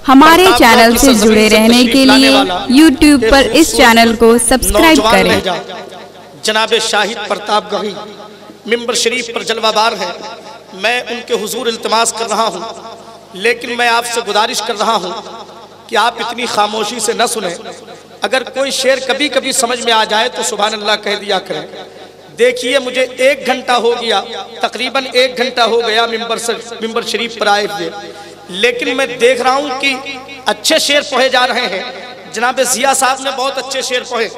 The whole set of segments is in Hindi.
हमारे चैनल से जुड़े रहने के लिए YouTube पर इस चैनल को सब्सक्राइब करें। जनाब शाहिद प्रताप गही मिंबर शरीफ पर जलवाबार है। मैं उनके हुजूर इल्तिमास कर रहा हूँ, लेकिन मैं आपसे गुजारिश कर रहा हूँ कि आप इतनी खामोशी से न सुने। अगर कोई शेर कभी कभी समझ में आ जाए तो सुभान अल्लाह कह दिया करें। देखिए, मुझे 1 घंटा हो गया, तकरीबन 1 घंटा हो गया मिंबर शरीफ पर आए हुए, लेकिन मैं देख रहा हूँ कि अच्छे शेर पढ़े जा रहे हैं। जनाब जिया साहब ने बहुत अच्छे शेर पढ़े,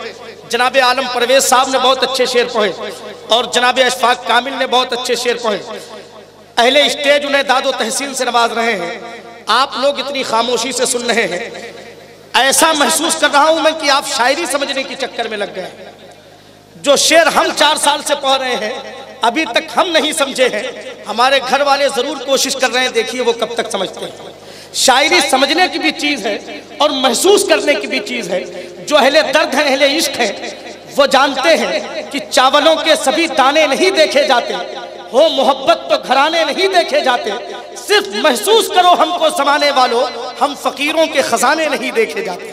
जनाब आलम परवेज साहब ने बहुत अच्छे शेर पढ़े, और जनाब अशफाक कामिल ने बहुत अच्छे शेर पढ़े। अहले स्टेज उन्हें दादो तहसीन से नवाज रहे हैं। आप लोग इतनी खामोशी से सुन रहे हैं। ऐसा महसूस कर रहा हूं मैं कि आप शायरी समझने के चक्कर में लग गए। जो शेर हम 4 साल से पढ़ रहे हैं अभी तक हम नहीं समझे हैं। हमारे घर वाले जरूर कोशिश कर रहे हैं, देखिए वो कब तक समझते हैं। शायरी समझने की भी चीज है और महसूस करने की भी चीज है। जो अहले दर्द हैं, अहले इश्क हैं, वो जानते हैं कि चावलों के सभी दाने नहीं देखे जाते, हो मोहब्बत तो घराने नहीं देखे जाते। सिर्फ महसूस करो हमको जमाने वालों, हम फकीरों के खजाने नहीं देखे जाते।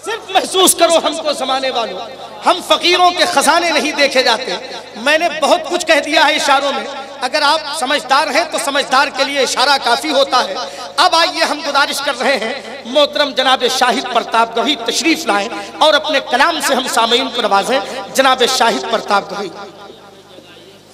सिर्फ महसूस करो हमको जमाने वालों, हम फकीरों के खजाने नहीं देखे जाते। मैंने बहुत कुछ कह दिया है इशारों में। अगर आप समझदार हैं तो समझदार के लिए इशारा काफी होता है। अब आइए हम गुजारिश कर रहे हैं, मोहतरम जनाब शाहिद प्रताप गही तशरीफ लाएं और अपने कलाम से हम सामईन को नवाजें। जनाब शाहिद प्रताप गही।